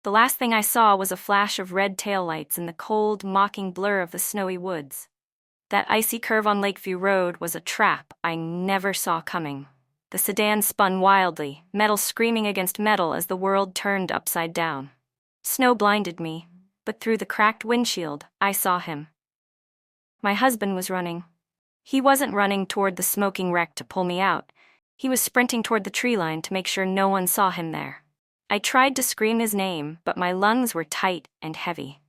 The last thing I saw was a flash of red taillights and the cold, mocking blur of the snowy woods. That icy curve on Lakeview Road was a trap I never saw coming. The sedan spun wildly, metal screaming against metal as the world turned upside down. Snow blinded me, but through the cracked windshield, I saw him. My husband was running. He wasn't running toward the smoking wreck to pull me out. He was sprinting toward the tree line to make sure no one saw him there. I tried to scream his name, but my lungs were tight and heavy.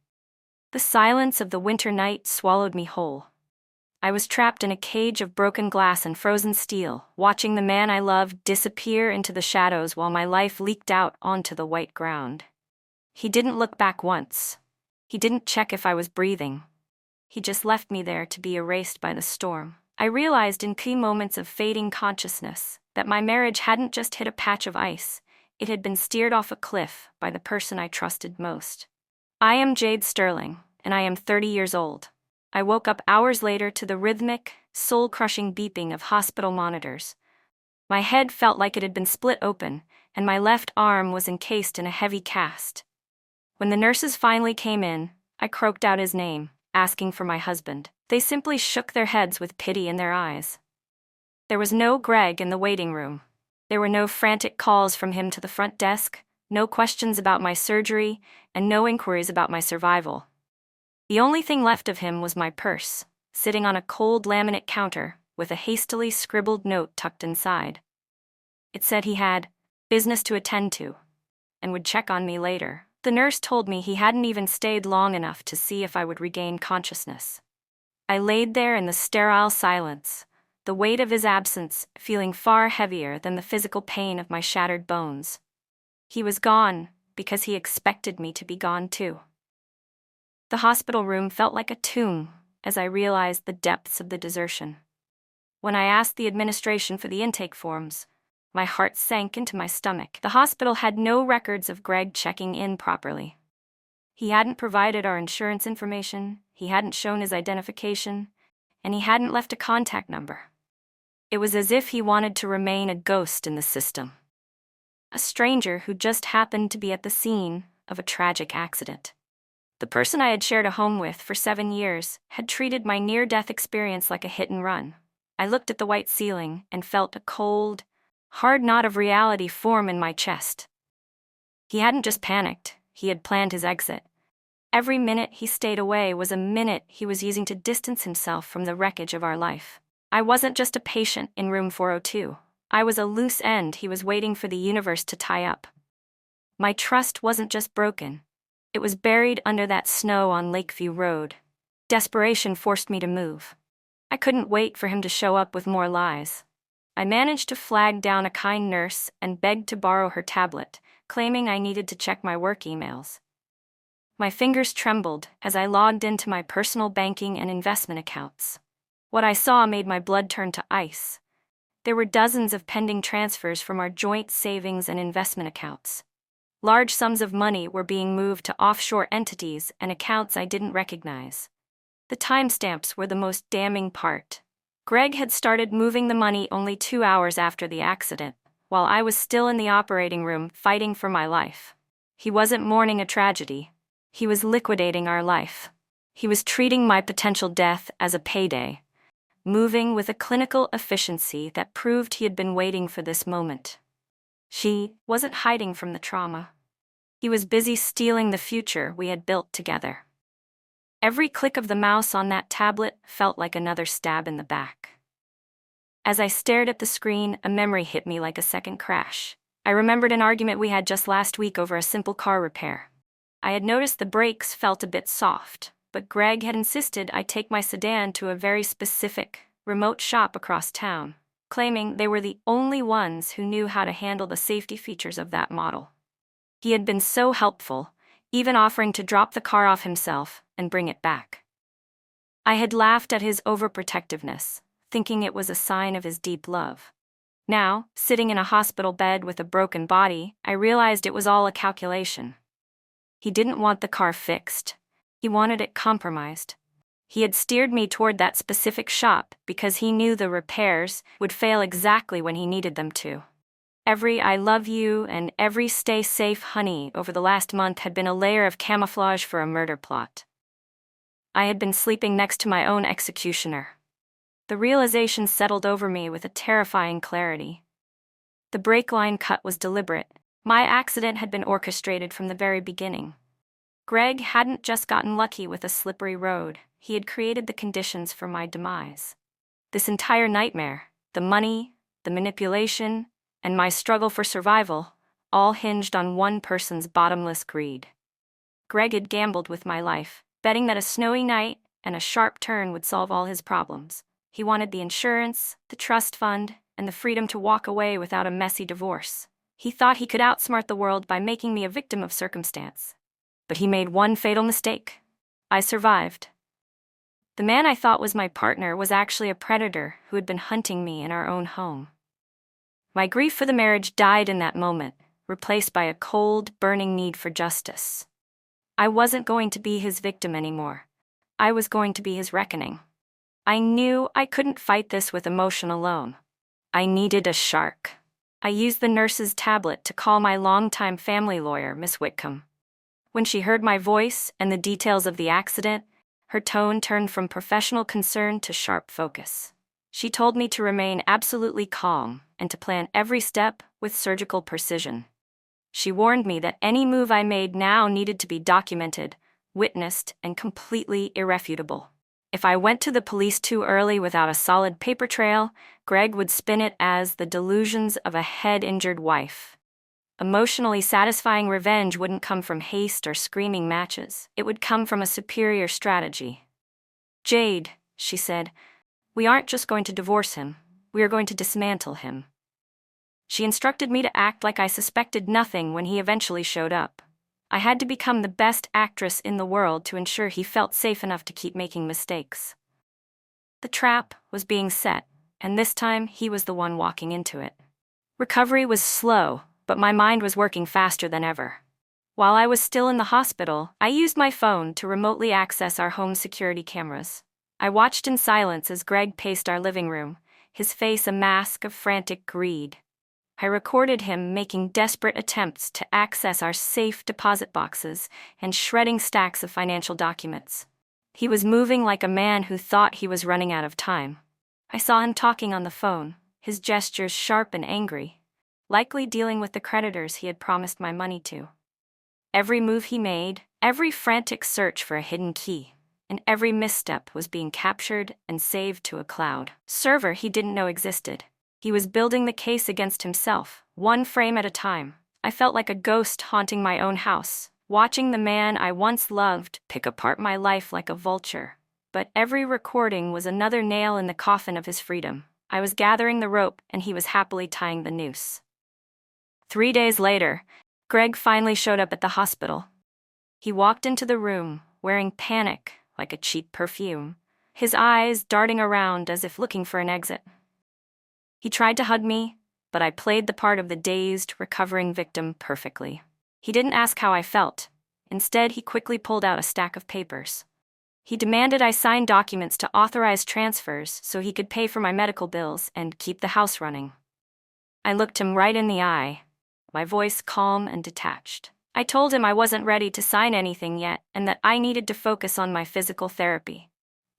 The silence of the winter night swallowed me whole. I was trapped in a cage of broken glass and frozen steel, watching the man I loved disappear into the shadows while my life leaked out onto the white ground. He didn't look back once. He didn't check if I was breathing. He just left me there to be erased by the storm. I realized in key moments of fading consciousness that my marriage hadn't just hit a patch of ice, it had been steered off a cliff by the person I trusted most. I am Jade Sterling, and I am 30 years old. I woke up hours later to the rhythmic, soul-crushing beeping of hospital monitors. My head felt like it had been split open, and my left arm was encased in a heavy cast. When the nurses finally came in, I croaked out his name, asking for my husband. They simply shook their heads with pity in their eyes. There was no Greg in the waiting room. There were no frantic calls from him to the front desk, no questions about my surgery, and no inquiries about my survival. The only thing left of him was my purse, sitting on a cold laminate counter, with a hastily scribbled note tucked inside. It said he had business to attend to, and would check on me later. The nurse told me he hadn't even stayed long enough to see if I would regain consciousness. I laid there in the sterile silence, the weight of his absence feeling far heavier than the physical pain of my shattered bones. He was gone because he expected me to be gone too. The hospital room felt like a tomb as I realized the depths of the desertion. When I asked the administration for the intake forms, my heart sank into my stomach. The hospital had no records of Greg checking in properly. He hadn't provided our insurance information, he hadn't shown his identification, and he hadn't left a contact number. It was as if he wanted to remain a ghost in the system. A stranger who just happened to be at the scene of a tragic accident. The person I had shared a home with for 7 years had treated my near-death experience like a hit and run. I looked at the white ceiling and felt a cold, hard knot of reality form in my chest. He hadn't just panicked, he had planned his exit. Every minute he stayed away was a minute he was using to distance himself from the wreckage of our life. I wasn't just a patient in room 402. I was a loose end he was waiting for the universe to tie up. My trust wasn't just broken. It was buried under that snow on Lakeview Road. Desperation forced me to move. I couldn't wait for him to show up with more lies. I managed to flag down a kind nurse and begged to borrow her tablet, claiming I needed to check my work emails. My fingers trembled as I logged into my personal banking and investment accounts. What I saw made my blood turn to ice. There were dozens of pending transfers from our joint savings and investment accounts. Large sums of money were being moved to offshore entities and accounts I didn't recognize. The timestamps were the most damning part. Greg had started moving the money only 2 hours after the accident, while I was still in the operating room fighting for my life. He wasn't mourning a tragedy. He was liquidating our life. He was treating my potential death as a payday, moving with a clinical efficiency that proved he had been waiting for this moment. She wasn't hiding from the trauma. He was busy stealing the future we had built together. Every click of the mouse on that tablet felt like another stab in the back. As I stared at the screen, a memory hit me like a second crash. I remembered an argument we had just last week over a simple car repair. I had noticed the brakes felt a bit soft, but Greg had insisted I take my sedan to a very specific, remote shop across town, claiming they were the only ones who knew how to handle the safety features of that model. He had been so helpful, even offering to drop the car off himself and bring it back. I had laughed at his overprotectiveness, thinking it was a sign of his deep love. Now, sitting in a hospital bed with a broken body, I realized it was all a calculation. He didn't want the car fixed. He wanted it compromised. He had steered me toward that specific shop because he knew the repairs would fail exactly when he needed them to. Every "I love you" and every "stay safe, honey" over the last month had been a layer of camouflage for a murder plot. I had been sleeping next to my own executioner. The realization settled over me with a terrifying clarity. The brake line cut was deliberate. My accident had been orchestrated from the very beginning. Greg hadn't just gotten lucky with a slippery road, he had created the conditions for my demise. This entire nightmare, the money, the manipulation, and my struggle for survival, all hinged on one person's bottomless greed. Greg had gambled with my life, betting that a snowy night and a sharp turn would solve all his problems. He wanted the insurance, the trust fund, and the freedom to walk away without a messy divorce. He thought he could outsmart the world by making me a victim of circumstance. But he made one fatal mistake. I survived. The man I thought was my partner was actually a predator who had been hunting me in our own home. My grief for the marriage died in that moment, replaced by a cold, burning need for justice. I wasn't going to be his victim anymore. I was going to be his reckoning. I knew I couldn't fight this with emotion alone. I needed a shark. I used the nurse's tablet to call my longtime family lawyer, Miss Whitcomb. When she heard my voice and the details of the accident, her tone turned from professional concern to sharp focus. She told me to remain absolutely calm and to plan every step with surgical precision. She warned me that any move I made now needed to be documented, witnessed, and completely irrefutable. If I went to the police too early without a solid paper trail, Greg would spin it as the delusions of a head-injured wife. Emotionally satisfying revenge wouldn't come from haste or screaming matches. It would come from a superior strategy. "Jade," she said, "we aren't just going to divorce him, we are going to dismantle him." She instructed me to act like I suspected nothing when he eventually showed up. I had to become the best actress in the world to ensure he felt safe enough to keep making mistakes. The trap was being set, and this time he was the one walking into it. Recovery was slow, but my mind was working faster than ever. While I was still in the hospital, I used my phone to remotely access our home security cameras. I watched in silence as Greg paced our living room, his face a mask of frantic greed. I recorded him making desperate attempts to access our safe deposit boxes and shredding stacks of financial documents. He was moving like a man who thought he was running out of time. I saw him talking on the phone, his gestures sharp and angry, likely dealing with the creditors he had promised my money to. Every move he made, every frantic search for a hidden key, and every misstep was being captured and saved to a cloud server he didn't know existed. He was building the case against himself, one frame at a time. I felt like a ghost haunting my own house, watching the man I once loved pick apart my life like a vulture. But every recording was another nail in the coffin of his freedom. I was gathering the rope, and he was happily tying the noose. 3 days later, Greg finally showed up at the hospital. He walked into the room, wearing panic like a cheap perfume, his eyes darting around as if looking for an exit. He tried to hug me, but I played the part of the dazed, recovering victim perfectly. He didn't ask how I felt. Instead, he quickly pulled out a stack of papers. He demanded I sign documents to authorize transfers so he could pay for my medical bills and keep the house running. I looked him right in the eye, my voice calm and detached. I told him I wasn't ready to sign anything yet and that I needed to focus on my physical therapy.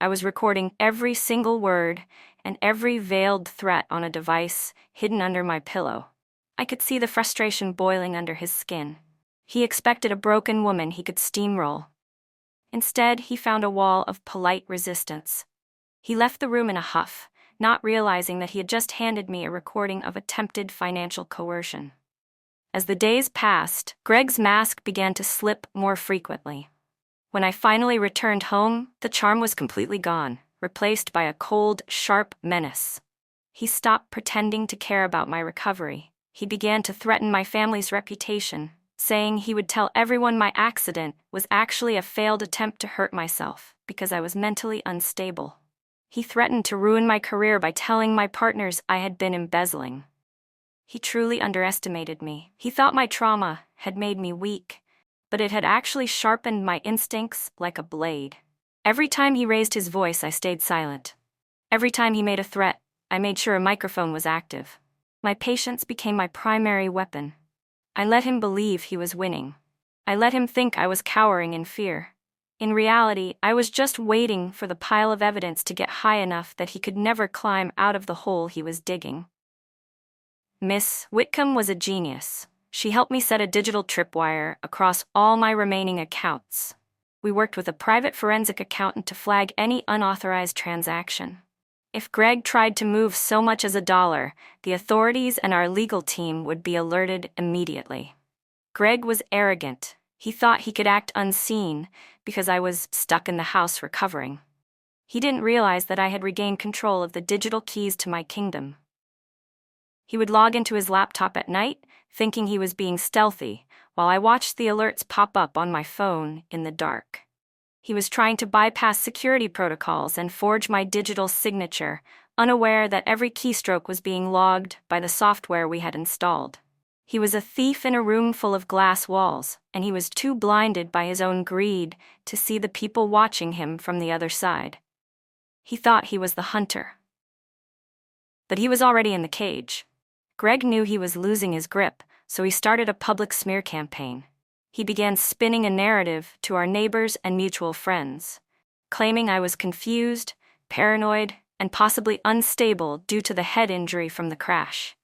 I was recording every single word and every veiled threat on a device hidden under my pillow. I could see the frustration boiling under his skin. He expected a broken woman he could steamroll. Instead, he found a wall of polite resistance. He left the room in a huff, not realizing that he had just handed me a recording of attempted financial coercion. As the days passed, Greg's mask began to slip more frequently. When I finally returned home, the charm was completely gone, replaced by a cold, sharp menace. He stopped pretending to care about my recovery. He began to threaten my family's reputation, saying he would tell everyone my accident was actually a failed attempt to hurt myself because I was mentally unstable. He threatened to ruin my career by telling my partners I had been embezzling. He truly underestimated me. He thought my trauma had made me weak, but it had actually sharpened my instincts like a blade. Every time he raised his voice, I stayed silent. Every time he made a threat, I made sure a microphone was active. My patience became my primary weapon. I let him believe he was winning. I let him think I was cowering in fear. In reality, I was just waiting for the pile of evidence to get high enough that he could never climb out of the hole he was digging. Miss Whitcomb was a genius. She helped me set a digital tripwire across all my remaining accounts. We worked with a private forensic accountant to flag any unauthorized transaction. If Greg tried to move so much as $1, the authorities and our legal team would be alerted immediately. Greg was arrogant. He thought he could act unseen because I was stuck in the house recovering. He didn't realize that I had regained control of the digital keys to my kingdom. He would log into his laptop at night, thinking he was being stealthy, while I watched the alerts pop up on my phone in the dark. He was trying to bypass security protocols and forge my digital signature, unaware that every keystroke was being logged by the software we had installed. He was a thief in a room full of glass walls, and he was too blinded by his own greed to see the people watching him from the other side. He thought he was the hunter. But he was already in the cage. Greg knew he was losing his grip, so he started a public smear campaign. He began spinning a narrative to our neighbors and mutual friends, claiming I was confused, paranoid, and possibly unstable due to the head injury from the crash.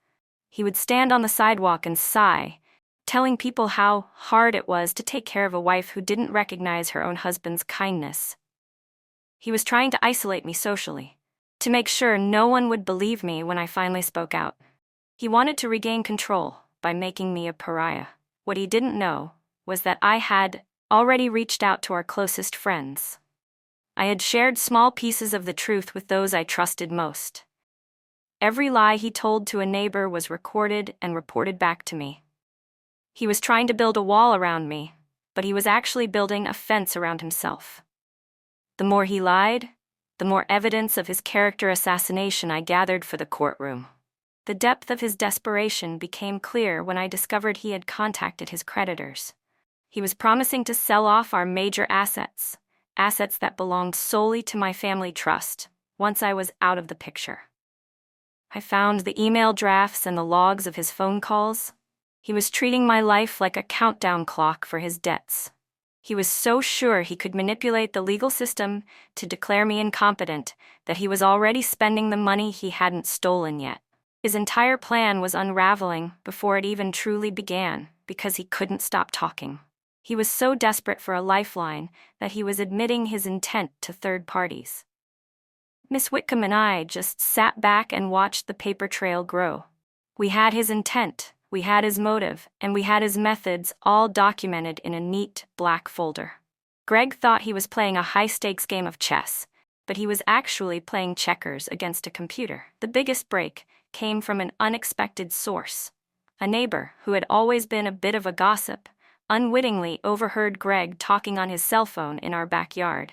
He would stand on the sidewalk and sigh, telling people how hard it was to take care of a wife who didn't recognize her own husband's kindness. He was trying to isolate me socially, to make sure no one would believe me when I finally spoke out. He wanted to regain control by making me a pariah. What he didn't know was that I had already reached out to our closest friends. I had shared small pieces of the truth with those I trusted most. Every lie he told to a neighbor was recorded and reported back to me. He was trying to build a wall around me, but he was actually building a fence around himself. The more he lied, the more evidence of his character assassination I gathered for the courtroom. The depth of his desperation became clear when I discovered he had contacted his creditors. He was promising to sell off our major assets that belonged solely to my family trust, once I was out of the picture. I found the email drafts and the logs of his phone calls. He was treating my life like a countdown clock for his debts. He was so sure he could manipulate the legal system to declare me incompetent that he was already spending the money he hadn't stolen yet. His entire plan was unraveling before it even truly began, because he couldn't stop talking. He was so desperate for a lifeline that he was admitting his intent to third parties. Miss Whitcomb and I just sat back and watched the paper trail grow. We had his intent, we had his motive, and we had his methods all documented in a neat black folder. Greg thought he was playing a high-stakes game of chess, but he was actually playing checkers against a computer. The biggest break came from an unexpected source. A neighbor who had always been a bit of a gossip unwittingly overheard Greg talking on his cell phone in our backyard.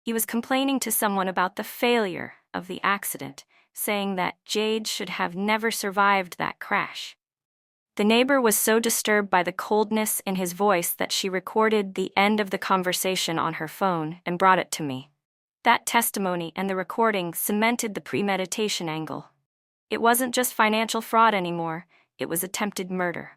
He was complaining to someone about the failure of the accident, saying that Jade should have never survived that crash. The neighbor was so disturbed by the coldness in his voice that she recorded the end of the conversation on her phone and brought it to me. That testimony and the recording cemented the premeditation angle. It wasn't just financial fraud anymore, it was attempted murder.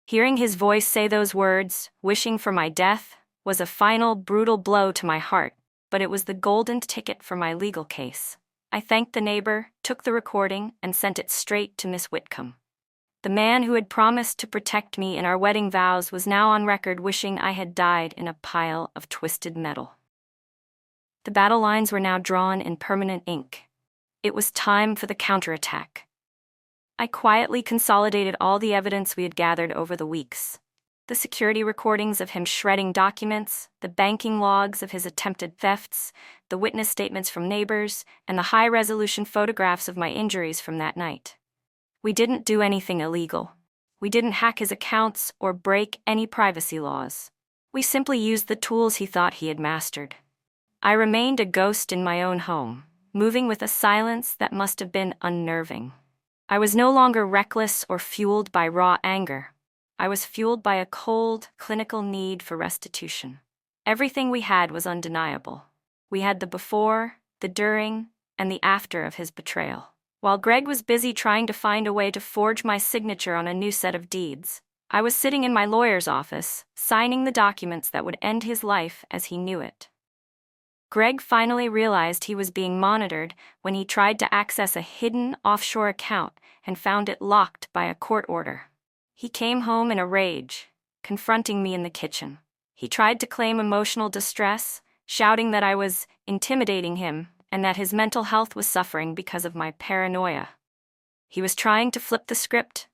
Hearing his voice say those words, wishing for my death, was a final brutal blow to my heart, but it was the golden ticket for my legal case. I thanked the neighbor, took the recording, and sent it straight to Miss Whitcomb. The man who had promised to protect me in our wedding vows was now on record wishing I had died in a pile of twisted metal. The battle lines were now drawn in permanent ink. It was time for the counterattack. I quietly consolidated all the evidence we had gathered over the weeks. The security recordings of him shredding documents, the banking logs of his attempted thefts, the witness statements from neighbors, and the high-resolution photographs of my injuries from that night. We didn't do anything illegal. We didn't hack his accounts or break any privacy laws. We simply used the tools he thought he had mastered. I remained a ghost in my own home, moving with a silence that must have been unnerving. I was no longer reckless or fueled by raw anger. I was fueled by a cold, clinical need for restitution. Everything we had was undeniable. We had the before, the during, and the after of his betrayal. While Greg was busy trying to find a way to forge my signature on a new set of deeds, I was sitting in my lawyer's office, signing the documents that would end his life as he knew it. Greg finally realized he was being monitored when he tried to access a hidden offshore account and found it locked by a court order. He came home in a rage, confronting me in the kitchen. He tried to claim emotional distress, shouting that I was intimidating him and that his mental health was suffering because of my paranoia. He was trying to flip the script,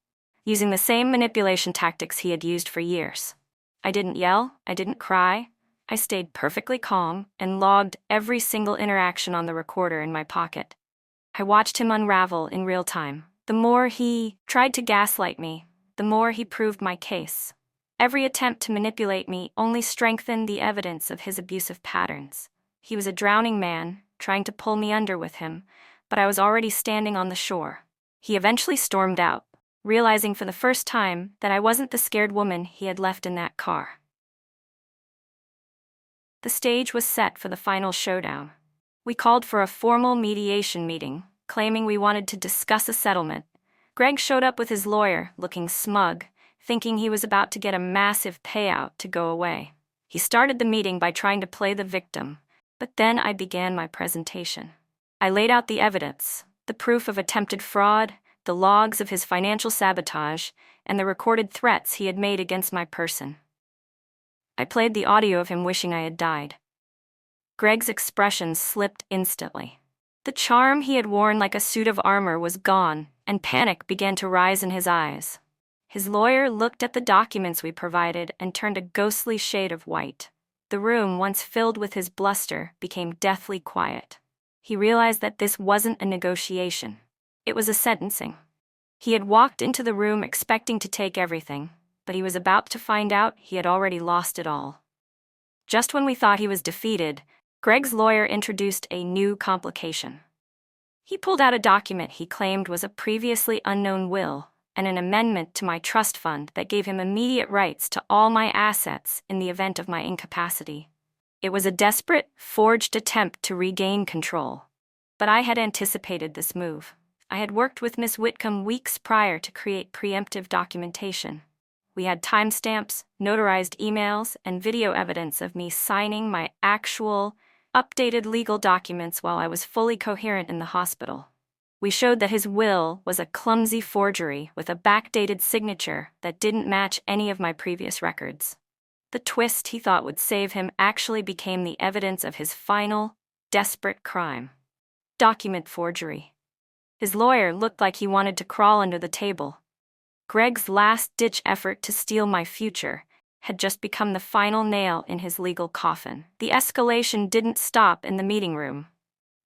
using the same manipulation tactics he had used for years. I didn't yell, I didn't cry. I stayed perfectly calm and logged every single interaction on the recorder in my pocket. I watched him unravel in real time. The more he tried to gaslight me, the more he proved my case. Every attempt to manipulate me only strengthened the evidence of his abusive patterns. He was a drowning man, trying to pull me under with him, but I was already standing on the shore. He eventually stormed out, realizing for the first time that I wasn't the scared woman he had left in that car. The stage was set for the final showdown. We called for a formal mediation meeting, claiming we wanted to discuss a settlement. Greg showed up with his lawyer, looking smug, thinking he was about to get a massive payout to go away. He started the meeting by trying to play the victim, but then I began my presentation. I laid out the evidence, the proof of attempted fraud, the logs of his financial sabotage, and the recorded threats he had made against my person. I played the audio of him wishing I had died. Greg's expression slipped instantly. The charm he had worn like a suit of armor was gone, and panic began to rise in his eyes. His lawyer looked at the documents we provided and turned a ghostly shade of white. The room, once filled with his bluster, became deathly quiet. He realized that this wasn't a negotiation. It was a sentencing. He had walked into the room expecting to take everything, but he was about to find out he had already lost it all. Just when we thought he was defeated, Greg's lawyer introduced a new complication. He pulled out a document he claimed was a previously unknown will and an amendment to my trust fund that gave him immediate rights to all my assets in the event of my incapacity. It was a desperate, forged attempt to regain control. But I had anticipated this move. I had worked with Miss Whitcomb weeks prior to create preemptive documentation. We had timestamps, notarized emails, and video evidence of me signing my actual, updated legal documents while I was fully coherent in the hospital. We showed that his will was a clumsy forgery with a backdated signature that didn't match any of my previous records. The twist he thought would save him actually became the evidence of his final, desperate crime. Document forgery. His lawyer looked like he wanted to crawl under the table. Greg's last-ditch effort to steal my future had just become the final nail in his legal coffin. The escalation didn't stop in the meeting room.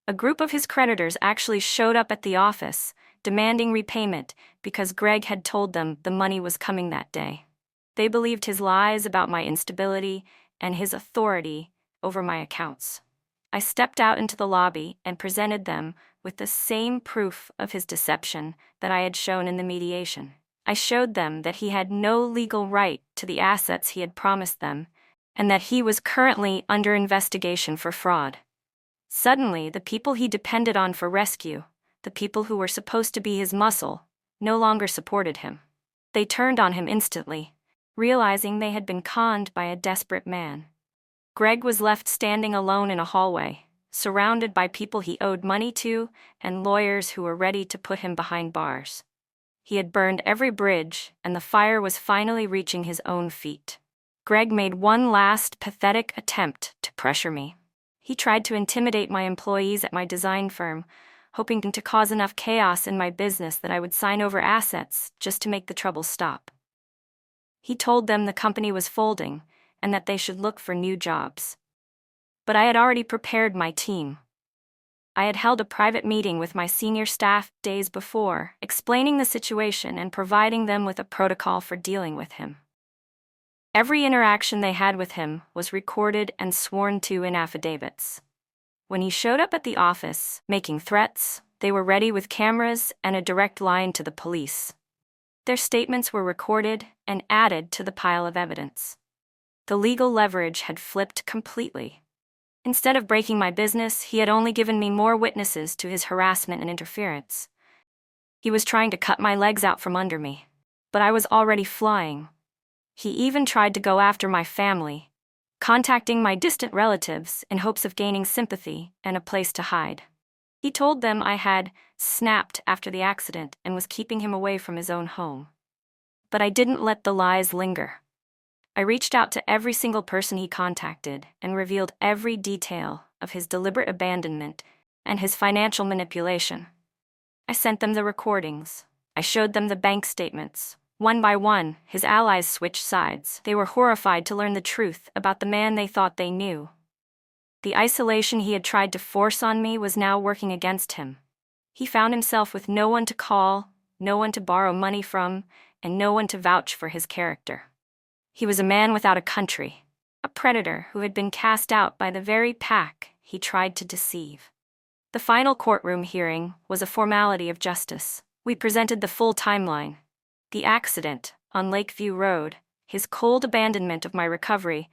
A group of his creditors actually showed up at the office, demanding repayment because Greg had told them the money was coming that day. They believed his lies about my instability and his authority over my accounts. I stepped out into the lobby and presented them with the same proof of his deception that I had shown in the mediation. I showed them that he had no legal right to the assets he had promised them, and that he was currently under investigation for fraud. Suddenly, the people he depended on for rescue, the people who were supposed to be his muscle, no longer supported him. They turned on him instantly, realizing they had been conned by a desperate man. Greg was left standing alone in a hallway, surrounded by people he owed money to and lawyers who were ready to put him behind bars. He had burned every bridge, and the fire was finally reaching his own feet. Greg made one last pathetic attempt to pressure me. He tried to intimidate my employees at my design firm, hoping to cause enough chaos in my business that I would sign over assets just to make the trouble stop. He told them the company was folding and that they should look for new jobs. But I had already prepared my team. I had held a private meeting with my senior staff days before, explaining the situation and providing them with a protocol for dealing with him. Every interaction they had with him was recorded and sworn to in affidavits. When he showed up at the office, making threats, they were ready with cameras and a direct line to the police. Their statements were recorded and added to the pile of evidence. The legal leverage had flipped completely. Instead of breaking my business, he had only given me more witnesses to his harassment and interference. He was trying to cut my legs out from under me, but I was already flying. He even tried to go after my family, contacting my distant relatives in hopes of gaining sympathy and a place to hide. He told them I had snapped after the accident and was keeping him away from his own home. But I didn't let the lies linger. I reached out to every single person he contacted and revealed every detail of his deliberate abandonment and his financial manipulation. I sent them the recordings. I showed them the bank statements. One by one, his allies switched sides. They were horrified to learn the truth about the man they thought they knew. The isolation he had tried to force on me was now working against him. He found himself with no one to call, no one to borrow money from, and no one to vouch for his character. He was a man without a country, a predator who had been cast out by the very pack he tried to deceive. The final courtroom hearing was a formality of justice. We presented the full timeline: the accident on Lakeview Road, his cold abandonment of my recovery,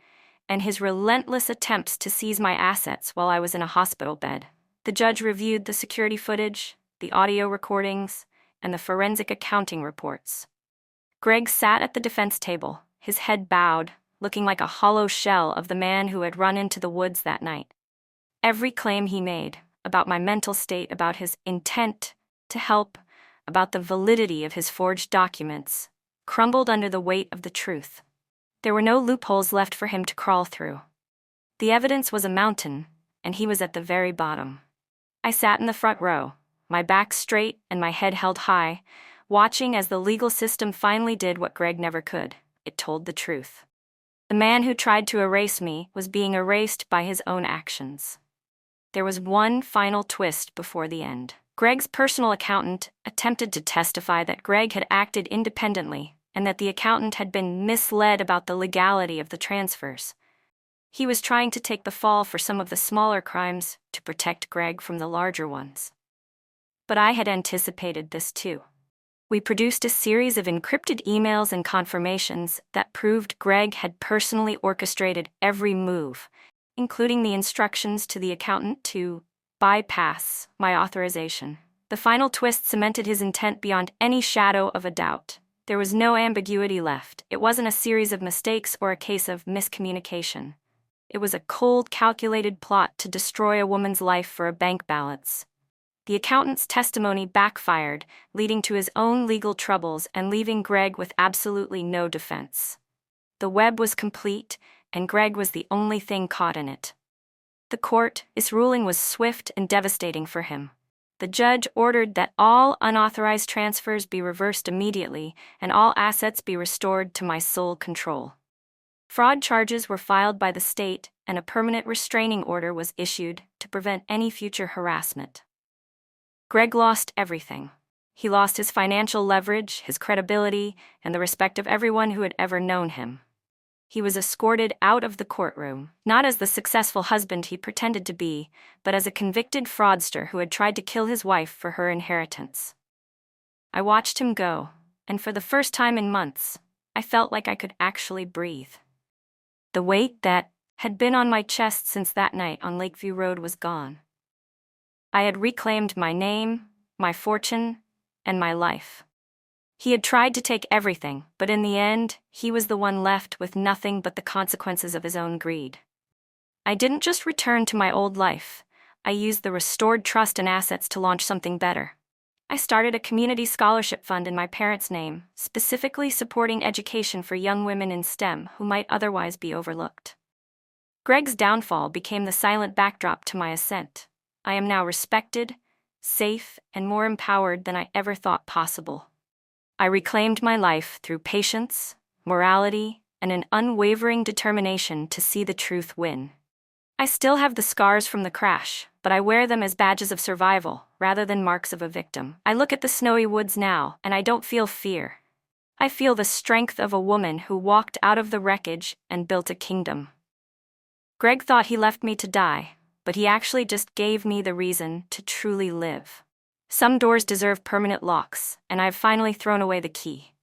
and his relentless attempts to seize my assets while I was in a hospital bed. The judge reviewed the security footage, the audio recordings, and the forensic accounting reports. Greg sat at the defense table, his head bowed, looking like a hollow shell of the man who had run into the woods that night. Every claim he made, about my mental state, about his intent to help, about the validity of his forged documents, crumbled under the weight of the truth. There were no loopholes left for him to crawl through. The evidence was a mountain, and he was at the very bottom. I sat in the front row, my back straight and my head held high, watching as the legal system finally did what Greg never could. It told the truth. The man who tried to erase me was being erased by his own actions. There was one final twist before the end. Greg's personal accountant attempted to testify that Greg had acted independently and that the accountant had been misled about the legality of the transfers. He was trying to take the fall for some of the smaller crimes to protect Greg from the larger ones. But I had anticipated this too. We produced a series of encrypted emails and confirmations that proved Greg had personally orchestrated every move, including the instructions to the accountant to bypass my authorization. The final twist cemented his intent beyond any shadow of a doubt. There was no ambiguity left. It wasn't a series of mistakes or a case of miscommunication. It was a cold, calculated plot to destroy a woman's life for a bank balance. The accountant's testimony backfired, leading to his own legal troubles and leaving Greg with absolutely no defense. The web was complete, and Greg was the only thing caught in it. Its ruling was swift and devastating for him. The judge ordered that all unauthorized transfers be reversed immediately and all assets be restored to my sole control. Fraud charges were filed by the state, and a permanent restraining order was issued to prevent any future harassment. Greg lost everything. He lost his financial leverage, his credibility, and the respect of everyone who had ever known him. He was escorted out of the courtroom, not as the successful husband he pretended to be, but as a convicted fraudster who had tried to kill his wife for her inheritance. I watched him go, and for the first time in months, I felt like I could actually breathe. The weight that had been on my chest since that night on Lakeview Road was gone. I had reclaimed my name, my fortune, and my life. He had tried to take everything, but in the end, he was the one left with nothing but the consequences of his own greed. I didn't just return to my old life. I used the restored trust and assets to launch something better. I started a community scholarship fund in my parents' name, specifically supporting education for young women in STEM who might otherwise be overlooked. Greg's downfall became the silent backdrop to my ascent. I am now respected, safe, and more empowered than I ever thought possible. I reclaimed my life through patience, morality, and an unwavering determination to see the truth win. I still have the scars from the crash, but I wear them as badges of survival, rather than marks of a victim. I look at the snowy woods now, and I don't feel fear. I feel the strength of a woman who walked out of the wreckage and built a kingdom. Greg thought he left me to die, but he actually just gave me the reason to truly live. Some doors deserve permanent locks, and I've finally thrown away the key.